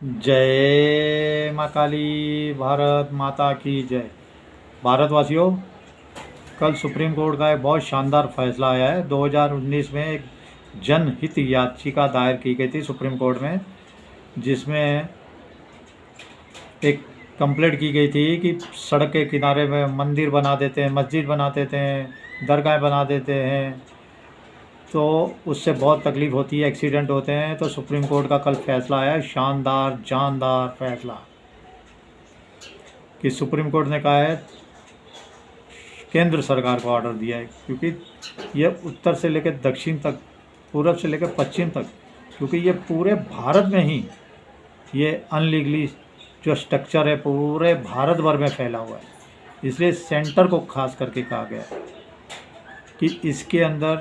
जय माँ काली, भारत माता की जय। भारतवासियों, कल सुप्रीम कोर्ट का एक बहुत शानदार फैसला आया है। 2019 में एक जनहित याचिका दायर की गई थी सुप्रीम कोर्ट में, जिसमें एक कंप्लेंट की गई थी कि सड़क के किनारे में मंदिर बना देते हैं, मस्जिद बना देते हैं, दरगाह बना देते हैं, तो उससे बहुत तकलीफ़ होती है, एक्सीडेंट होते हैं। तो सुप्रीम कोर्ट का कल फैसला आया है, शानदार जानदार फैसला, कि सुप्रीम कोर्ट ने कहा है, केंद्र सरकार को ऑर्डर दिया है, क्योंकि ये उत्तर से लेकर दक्षिण तक, पूरब से लेकर पश्चिम तक, क्योंकि ये पूरे भारत में ही ये अनलीगली जो स्ट्रक्चर है पूरे भारत भर में फैला हुआ है। इसलिए सेंटर को खास करके कहा गया है कि इसके अंदर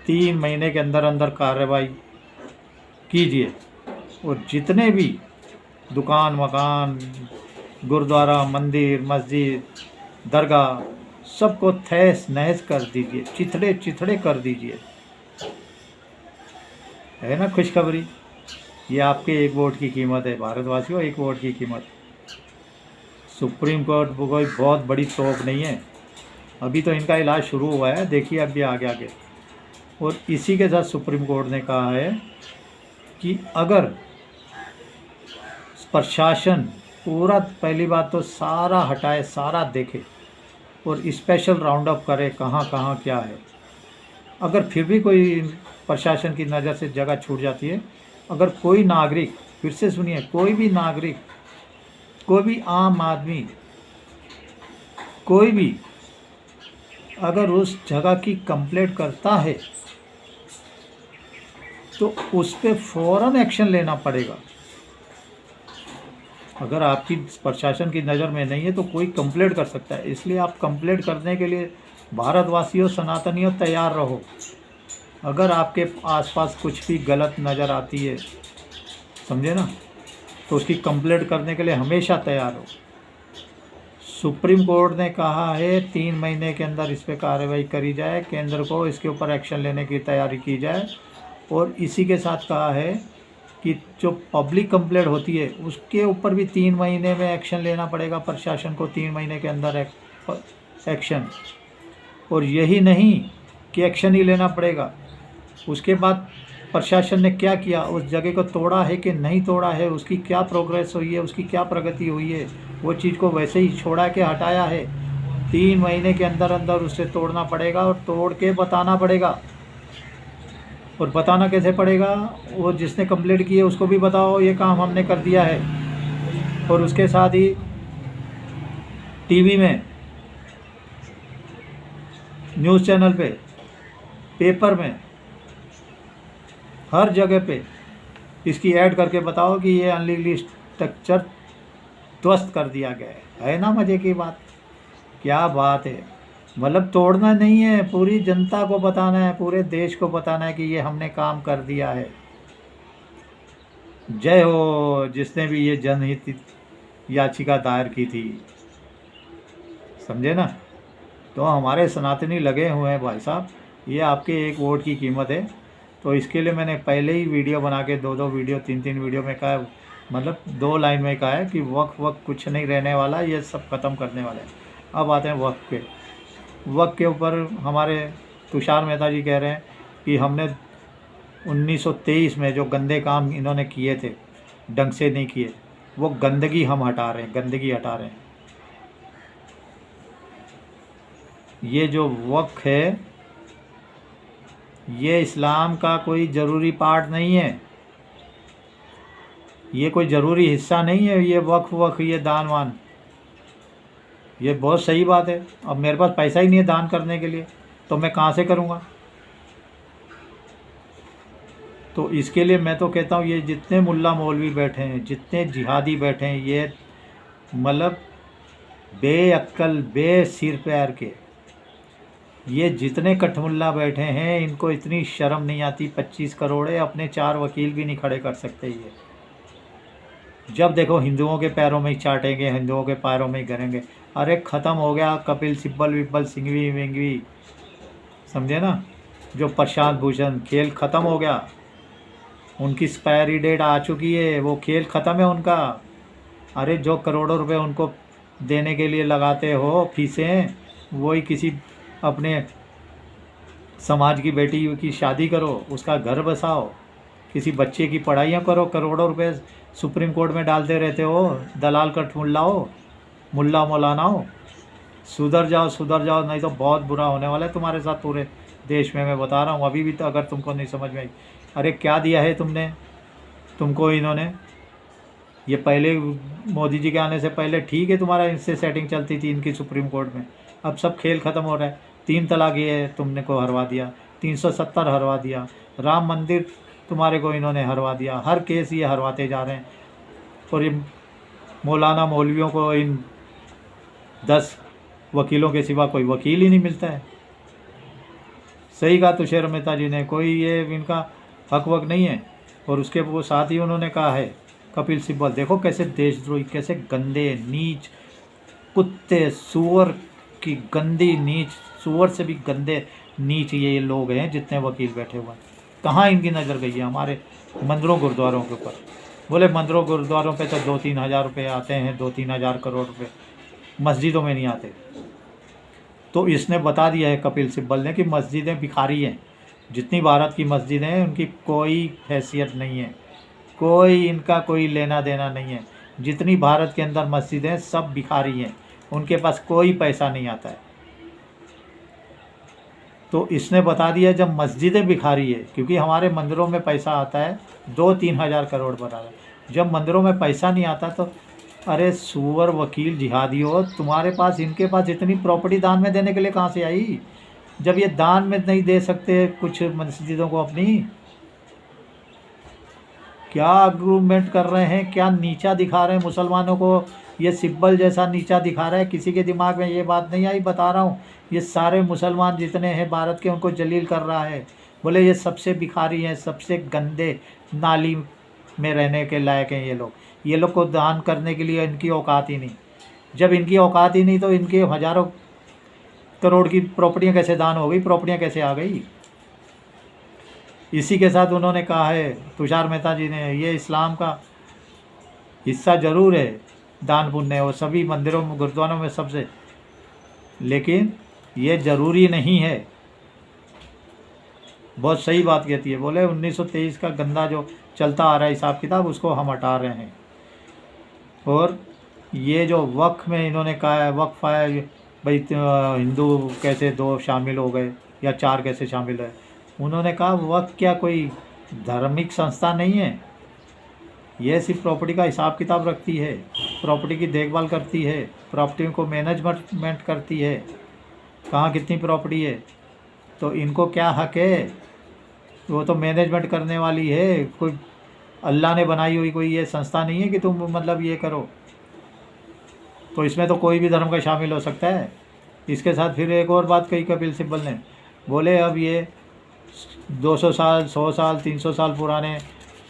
3 महीने के अंदर अंदर कार्रवाई कीजिए, और जितने भी दुकान मकान, गुरुद्वारा, मंदिर, मस्जिद, दरगाह, सबको तहस नहस कर दीजिए, चिथड़े चिथड़े कर दीजिए। है ना खुशखबरी? ये आपके एक वोट की कीमत है भारतवासियों, एक वोट की कीमत। सुप्रीम कोर्ट कोई बहुत बड़ी तोप नहीं है, अभी तो इनका इलाज शुरू हुआ है, देखिए अभी आगे आगे। और इसी के साथ सुप्रीम कोर्ट ने कहा है कि अगर प्रशासन पूरा, पहली बात तो सारा हटाए, सारा देखे और स्पेशल राउंड अप करे कहाँ कहाँ क्या है। अगर फिर भी कोई प्रशासन की नज़र से जगह छूट जाती है, अगर कोई नागरिक, फिर से सुनिए, कोई भी नागरिक, कोई भी आम आदमी, कोई भी अगर उस जगह की कंप्लेंट करता है तो उस पर फ़ौरन एक्शन लेना पड़ेगा। अगर आपकी प्रशासन की नज़र में नहीं है तो कोई कंप्लेंट कर सकता है। इसलिए आप कंप्लेंट करने के लिए भारतवासियों, सनातनियों, तैयार रहो। अगर आपके आसपास कुछ भी गलत नज़र आती है, समझे ना, तो उसकी कंप्लेंट करने के लिए हमेशा तैयार हो। सुप्रीम कोर्ट ने कहा है 3 महीने के अंदर इस पर कार्रवाई करी जाए, केंद्र को इसके ऊपर एक्शन लेने की तैयारी की जाए। और इसी के साथ कहा है कि जो पब्लिक कंप्लेंट होती है उसके ऊपर भी 3 महीने में एक्शन लेना पड़ेगा प्रशासन को, 3 महीने के अंदर एक्शन। और यही नहीं कि एक्शन ही लेना पड़ेगा, उसके बाद प्रशासन ने क्या किया, उस जगह को तोड़ा है कि नहीं तोड़ा है, उसकी क्या प्रोग्रेस हुई है, उसकी क्या प्रगति हुई है, वो चीज़ को वैसे ही छोड़ा के हटाया है। 3 महीने के अंदर अंदर उसे तोड़ना पड़ेगा और तोड़ के बताना पड़ेगा। और बताना कैसे पड़ेगा? वो जिसने कंप्लेंट की है उसको भी बताओ ये काम हमने कर दिया है। और उसके साथ ही टीवी में, न्यूज़ चैनल पे, पेपर में, हर जगह पे इसकी ऐड करके बताओ कि ये अनलीगली स्ट्रक्चर ध्वस्त कर दिया गया है ना मज़े की बात? क्या बात है। मतलब तोड़ना नहीं है, पूरी जनता को बताना है, पूरे देश को बताना है कि ये हमने काम कर दिया है। जय हो जिसने भी ये जनहित याचिका दायर की थी, समझे ना। तो हमारे सनातनी लगे हुए हैं भाई साहब, ये आपके एक वोट की कीमत है। तो इसके लिए मैंने पहले ही वीडियो बना के 2-2 वीडियो, 3-3 वीडियो में कहा, मतलब 2 लाइन में कहा है कि वक्त कुछ नहीं रहने वाला, ये सब ख़त्म करने वाले हैं। अब आते हैं वक्त के ऊपर हमारे तुषार मेहता जी कह रहे हैं कि हमने 1923 में जो गंदे काम इन्होंने किए थे, ढंग से नहीं किए, वो गंदगी हम हटा रहे हैं, गंदगी हटा रहे हैं। ये जो वक्फ है, ये इस्लाम का कोई ज़रूरी पार्ट नहीं है, ये कोई ज़रूरी हिस्सा नहीं है। ये वक्फ ये दान वान, ये बहुत सही बात है। अब मेरे पास पैसा ही नहीं है दान करने के लिए, तो मैं कहाँ से करूँगा? तो इसके लिए मैं तो कहता हूँ, ये जितने मुल्ला मौलवी बैठे हैं, जितने जिहादी बैठे हैं, ये मतलब बेअक्ल, बेसिर पैर के, ये जितने कठमुल्ला बैठे हैं, इनको इतनी शर्म नहीं आती। 25 करोड़ है, अपने 4 वकील भी नहीं खड़े कर सकते। ये जब देखो हिंदुओं के पैरों में ही चाटेंगे, हिंदुओं के पैरों में ही करेंगे। अरे ख़त्म हो गया कपिल सिब्बल विब्बल, सिंघवी विंघवी, समझे ना, जो प्रशांत भूषण, खेल ख़त्म हो गया। उनकी एक्सपायरी डेट आ चुकी है, वो खेल ख़त्म है उनका। अरे जो करोड़ों रुपए उनको देने के लिए लगाते हो फीसें, वही किसी अपने समाज की बेटी की शादी करो, उसका घर बसाओ, किसी बच्चे की पढ़ाइयाँ करो, करोड़ों रुपए सुप्रीम कोर्ट में डालते रहते हो। दलाल कट मुल्ला हो, मुल्ला मौलाना हो। सुधर जाओ, नहीं तो बहुत बुरा होने वाला है तुम्हारे साथ पूरे देश में। मैं बता रहा हूँ अभी भी, तो अगर तुमको नहीं समझ में आई। अरे क्या दिया है तुमको इन्होंने? ये पहले मोदी जी के आने से पहले ठीक है, तुम्हारा इनसे सेटिंग चलती थी इनकी सुप्रीम कोर्ट में। अब सब खेल ख़त्म हो रहा है। 3 तलाक ये तुमने को हरवा दिया, 370 हरवा दिया, राम मंदिर तुम्हारे को इन्होंने हरवा दिया। हर केस ये हरवाते जा रहे हैं। और ये मौलाना मौलवियों को इन 10 वकीलों के सिवा कोई वकील ही नहीं मिलता है। सही कहा तुषार मेहता जी ने, कोई ये इनका हक वक नहीं है। और उसके वो साथ ही उन्होंने कहा है कपिल सिब्बल, देखो कैसे देशद्रोही, कैसे गंदे नीच कुत्ते, सुअर की गंदी नीच, सुअर से भी गंदे नीच ये लोग हैं जितने वकील बैठे हुए हैं। कहाँ इनकी नज़र गई है हमारे मंदिरों गुरुद्वारों के ऊपर? बोले मंदिरों गुरुद्वारों पे तो 2-3 हज़ार रुपये आते हैं, 2-3 हज़ार करोड़ रुपए, मस्जिदों में नहीं आते। तो इसने बता दिया है कपिल सिब्बल ने कि मस्जिदें भिखारी हैं। जितनी भारत की मस्जिदें हैं उनकी कोई हैसियत नहीं है, कोई इनका कोई लेना देना नहीं है। जितनी भारत के अंदर मस्जिदें सब भिखारी हैं, उनके पास कोई पैसा नहीं आता है। तो इसने बता दिया जब मस्जिदें भिखारी है, क्योंकि हमारे मंदिरों में पैसा आता है 2-3 हज़ार करोड़ बराबर। जब मंदिरों में पैसा नहीं आता तो अरे सुअर वकील जिहादी हो, तुम्हारे पास इनके पास इतनी प्रॉपर्टी दान में देने के लिए कहाँ से आई? जब ये दान में नहीं दे सकते कुछ मस्जिदों को अपनी, क्या आर्गूमेंट कर रहे हैं, क्या नीचा दिखा रहे हैं मुसलमानों को? ये सिब्बल जैसा नीचा दिखा रहा है। किसी के दिमाग में ये बात नहीं आई, बता रहा हूँ। ये सारे मुसलमान जितने हैं भारत के, उनको जलील कर रहा है। बोले ये सबसे भिखारी हैं, सबसे गंदे, नाली में रहने के लायक हैं ये लोग को दान करने के लिए इनकी औकात ही नहीं। जब इनकी औकात ही नहीं तो इनके हज़ारों करोड़ की प्रॉपर्टियाँ कैसे दान हो गई, प्रॉपर्टियाँ कैसे आ गई? इसी के साथ उन्होंने कहा है तुषार मेहता जी ने, ये इस्लाम का हिस्सा ज़रूर है दान पुण्य और सभी मंदिरों में गुरुद्वारों में सबसे, लेकिन ये ज़रूरी नहीं है। बहुत सही बात कहती है। बोले 1923 का गंदा जो चलता आ रहा है हिसाब किताब, उसको हम हटा रहे हैं। और ये जो वक्फ में इन्होंने कहा है, वक्फ है भाई, हिंदू कैसे 2 शामिल हो गए या 4 कैसे शामिल है? उन्होंने कहा वक्फ क्या कोई धार्मिक संस्था नहीं है, यह सिर्फ प्रॉपर्टी का हिसाब किताब रखती है, प्रॉपर्टी की देखभाल करती है, प्रॉपर्टी को मैनेजमेंट करती है। कहाँ कितनी प्रॉपर्टी है, तो इनको क्या हक है? वो तो मैनेजमेंट करने वाली है। कोई अल्लाह ने बनाई हुई कोई ये संस्था नहीं है कि तुम मतलब ये करो। तो इसमें तो कोई भी धर्म का शामिल हो सकता है। इसके साथ फिर एक और बात कही कपिल सिब्बल ने, बोले अब ये 200 साल, 100 साल, 300 साल पुराने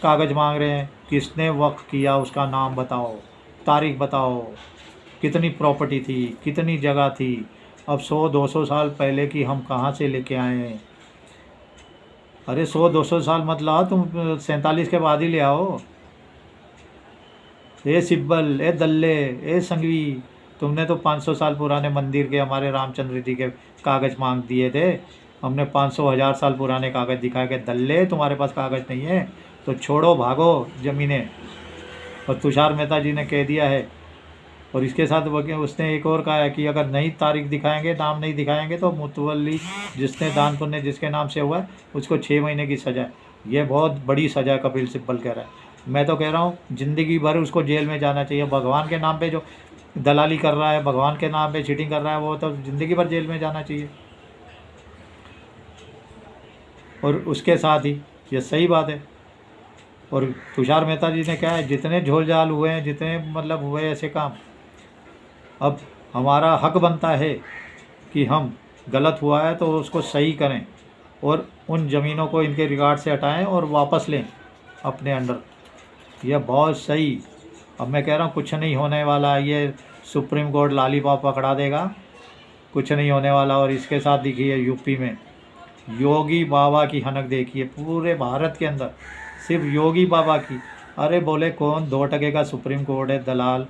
कागज़ मांग रहे हैं। किसने वक्फ किया उसका नाम बताओ, तारीख बताओ, कितनी प्रॉपर्टी थी, कितनी जगह थी। अब 100-200 साल पहले की हम कहाँ से लेके आए हैं? अरे 100-200 साल मत लाओ, तुम 47 के बाद ही ले आओ। ए सिब्बल, ए दल्ले, ए संघवी, तुमने तो 500 साल पुराने मंदिर के, हमारे रामचंद्र जी के कागज़ मांग दिए थे। हमने 500-1000 साल पुराने कागज़ दिखाए कि दल्ले तुम्हारे पास कागज़ नहीं है तो छोड़ो, भागो ज़मीनें। और तुषार मेहता जी ने कह दिया है। और इसके साथ उसने एक और कहा है कि अगर नहीं तारीख दिखाएंगे, नाम नहीं दिखाएंगे तो मुतवल्ली जिसने दान पुण्य जिसके नाम से हुआ है उसको 6 महीने की सज़ा। ये बहुत बड़ी सज़ा कपिल सिब्बल कह रहा है। मैं तो कह रहा हूँ ज़िंदगी भर उसको जेल में जाना चाहिए। भगवान के नाम पे जो दलाली कर रहा है, भगवान के नाम पे चीटिंग कर रहा है, वो तो ज़िंदगी भर जेल में जाना चाहिए। और उसके साथ ही ये सही बात है। और तुषार मेहता जी ने कहा है जितने झोल झाल हुए हैं, जितने मतलब हुए ऐसे काम, अब हमारा हक बनता है कि हम गलत हुआ है तो उसको सही करें और उन ज़मीनों को इनके रिकॉर्ड से हटाएं और वापस लें अपने अंडर। यह बहुत सही। अब मैं कह रहा हूँ कुछ नहीं होने वाला, ये सुप्रीम कोर्ट लॉलीपॉप पकड़ा देगा, कुछ नहीं होने वाला। और इसके साथ देखिए यूपी में योगी बाबा की हनक देखिए, पूरे भारत के अंदर सिर्फ योगी बाबा की। अरे बोले कौन 2 टके का सुप्रीम कोर्ट है, दलाल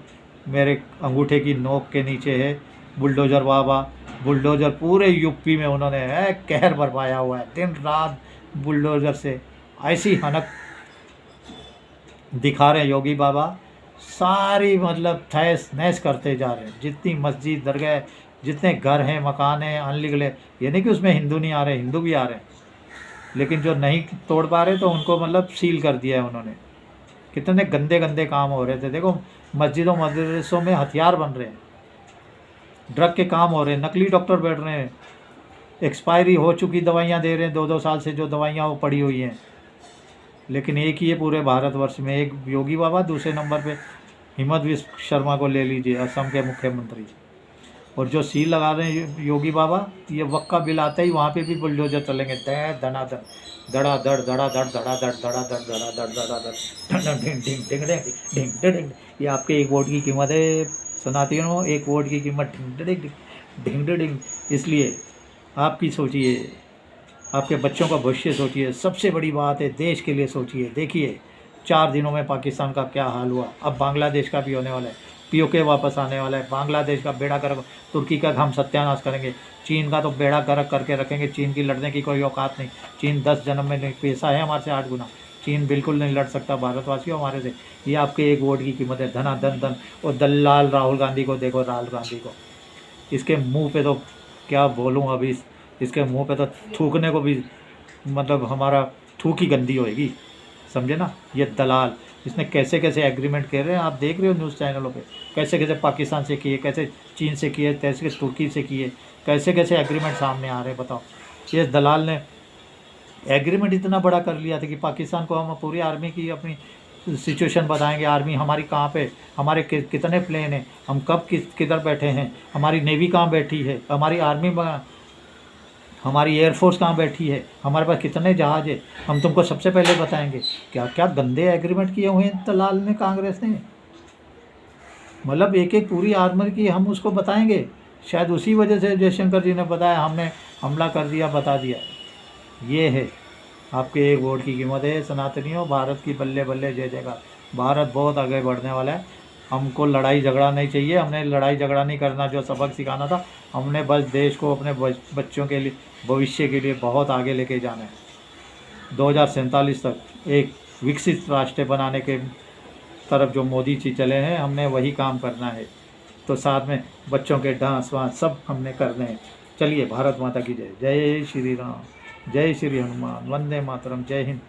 मेरे अंगूठे की नोक के नीचे है। बुलडोजर बाबा, बुलडोजर पूरे यूपी में उन्होंने है कहर बरपाया हुआ है, दिन रात बुलडोजर से ऐसी हनक दिखा रहे हैं योगी बाबा। सारी मतलब तहस नहस करते जा रहे हैं, जितनी मस्जिद दरगाह जितने घर हैं मकान हैं अनलीगल है। ये नहीं कि उसमें हिंदू नहीं आ रहे, हिंदू भी आ रहे हैं, लेकिन जो नहीं तोड़ पा रहे तो उनको मतलब सील कर दिया है उन्होंने। कितने गंदे गंदे काम हो रहे थे, देखो मस्जिदों मदरसों में हथियार बन रहे हैं, ड्रग के काम हो रहे हैं, नकली डॉक्टर बैठ रहे हैं, एक्सपायरी हो चुकी दवाइयाँ दे रहे हैं, 2-2 साल से जो दवाइयाँ वो पड़ी हुई हैं। लेकिन एक ही है पूरे भारतवर्ष में, एक योगी बाबा, दूसरे नंबर पे हिमंत विश्व शर्मा को ले लीजिए, असम के मुख्यमंत्री। और जो सील लगा रहे हैं योगी बाबा, ये वक्त का बिल आता ही वहाँ पे भी बुलडोजर चलेंगे, धनाधन धड़ाधड़ धड़ाधड़ धड़ाधड़ धड़ाधड़ धड़ाधड़ धड़ाधड़ ढिंग ढिंग ढिंग ढिंग ढिंग ढिंग। ये आपके एक वोट की कीमत है सनातनियों, एक वोट की कीमत ढिंग ढिंग ढिंग ढिंग। इसलिए आपकी सोचिए, आपके बच्चों का भविष्य सोचिए, सबसे बड़ी बात है देश के लिए सोचिए। देखिए 4 दिनों में पाकिस्तान का क्या हाल हुआ, अब बांग्लादेश का भी होने वाला है, पीओके वापस आने वाला है, बांग्लादेश का बेड़ा गर्क, तुर्की का हम सत्यानाश करेंगे, चीन का तो बेड़ा गर्क करके रखेंगे। चीन की लड़ने की कोई औकात नहीं, चीन 10 जन्म में नहीं, पैसा है हमारे से 8 गुना, चीन बिल्कुल नहीं लड़ सकता भारतवासियों हमारे से। ये आपके एक वोट की कीमत है, धना धन धन। और दलाल राहुल गांधी को देखो, राहुल गांधी को, इसके मुंह पे तो क्या बोलूँ अभी, इसके मुंह पे तो थूकने को भी मतलब हमारा थूक ही गंदी होएगी, समझे ना। ये दलाल, इसने कैसे कैसे एग्रीमेंट कर रहे हैं, आप देख रहे हो न्यूज़ चैनलों पे, कैसे कैसे पाकिस्तान से किए, कैसे चीन से किए, कैसे कैसे तुर्की से किए, कैसे कैसे एग्रीमेंट सामने आ रहे हैं। बताओ, ये दलाल ने एग्रीमेंट इतना बड़ा कर लिया था कि पाकिस्तान को हम पूरी आर्मी की अपनी सिचुएशन बताएंगे, आर्मी हमारी कहाँ पे, हमारे कितने प्लेन हैं, हम कब किधर बैठे हैं, हमारी नेवी कहाँ बैठी है, हमारी आर्मी हमारी एयरफोर्स कहाँ बैठी है, हमारे पास कितने जहाज है, हम तुमको सबसे पहले बताएंगे। क्या क्या गंदे एग्रीमेंट किए हुए हैं दलाल ने, कांग्रेस ने, मतलब एक एक पूरी आर्मी की हम उसको बताएंगे। शायद उसी वजह से जयशंकर जी ने बताया, हमने हमला कर दिया, बता दिया। ये है आपके एक वोट की कीमत है सनातनियों। भारत की बल्ले बल्ले जय जयकार, भारत बहुत आगे बढ़ने वाला है। हमको लड़ाई झगड़ा नहीं चाहिए, हमने लड़ाई झगड़ा नहीं करना, जो सबक सिखाना था हमने बस देश को अपने बच्चों के लिए, भविष्य के लिए बहुत आगे लेके जाना है। 2047 तक एक विकसित राष्ट्र बनाने के तरफ जो मोदी जी चले हैं, हमने वही काम करना है। तो साथ में बच्चों के डांस वांस सब हमने करने हैं। चलिए, भारत माता की जय, जय श्री राम, जय श्री हनुमान, वंदे मातरम, जय हिंद।